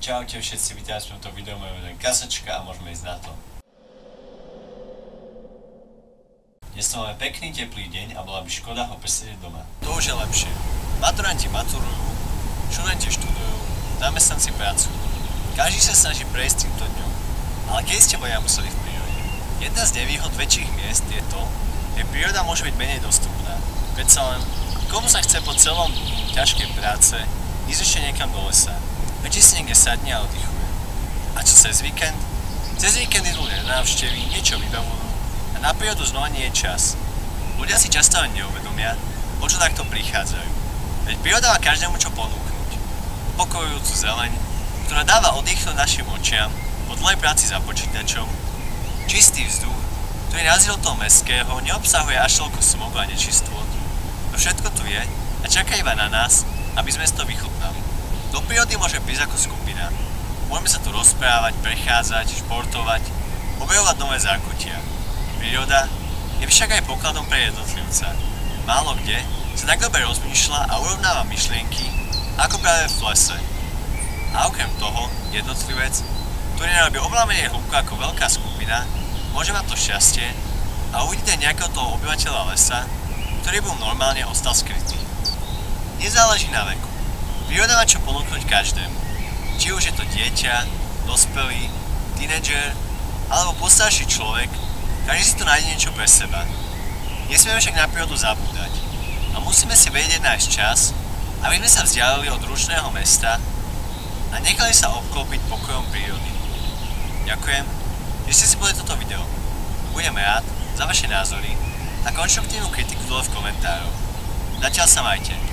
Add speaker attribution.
Speaker 1: Čaute všetci, vítajte v tomto videu, moje meno je Kasačka a môžeme ísť na to. Dnes to máme pekný teplý deň a bola by škoda ho presedieť doma. To už je lepšie. Maturanti maturujú, študenti študujú, zamestnanci pracujú. Každý sa snaží prejsť týmto dňom. Ale keď ste ľudia museli v prírode? Jedna z nevýhod väčších miest je to, že príroda môže byť menej dostupná. Predsa len, komu sa chce po celom dni ťažkej práce ísť ešte niekam do lesa? Väčší si niekde sadne a oddychuje. A čo cez víkend? Cez víkend idú na návštevy, niečo vybavujú a na prírodu znova nie je čas. Ľudia si často ani neuvedomia, o čo takto prichádzajú. Veď príroda má každému čo ponúknuť. Upokojujúcu zeleň, ktorá dáva oddychnúť našim očiam po dlhej práci za počítačom, čistý vzduch, ktorý na rozdiel toho mestského neobsahuje až toľko smogu a nečistôt. To všetko tu je a čaká iba na nás, aby sme si to vychutnali. Do prírody môže prísť ako skupina. Môžeme sa tu rozprávať, prechádzať, športovať, objavovať nové zákutia. Príroda je však aj pokladom pre jednotlivca. Málo kde sa tak dobre rozmýšľa a urovnáva myšlienky, ako práve v lese. A okrem toho, jednotlivec, ktorý narobí oveľa menej hĺbku ako veľká skupina, môže mať to šťastie a uvidíte nejakého toho obyvateľa lesa, ktorý by mu normálne ostal skrytý. Nezáleží na veku. Príroda má čo ponúknuť každému. Či už je to dieťa, dospelý, tínedžer alebo postarší človek, každý si tu nájde niečo pre seba. Nesmieme však na prírodu zabúdať. A musíme si vedieť nájsť čas, aby sme sa vzdialili od rušného mesta a nechali sa obklopiť pokojom prírody. Ďakujem, že ste si pozreli toto video. Budem rád za vaše názory a konštruktívnu kritiku dole v komentároch. Zatiaľ sa majte.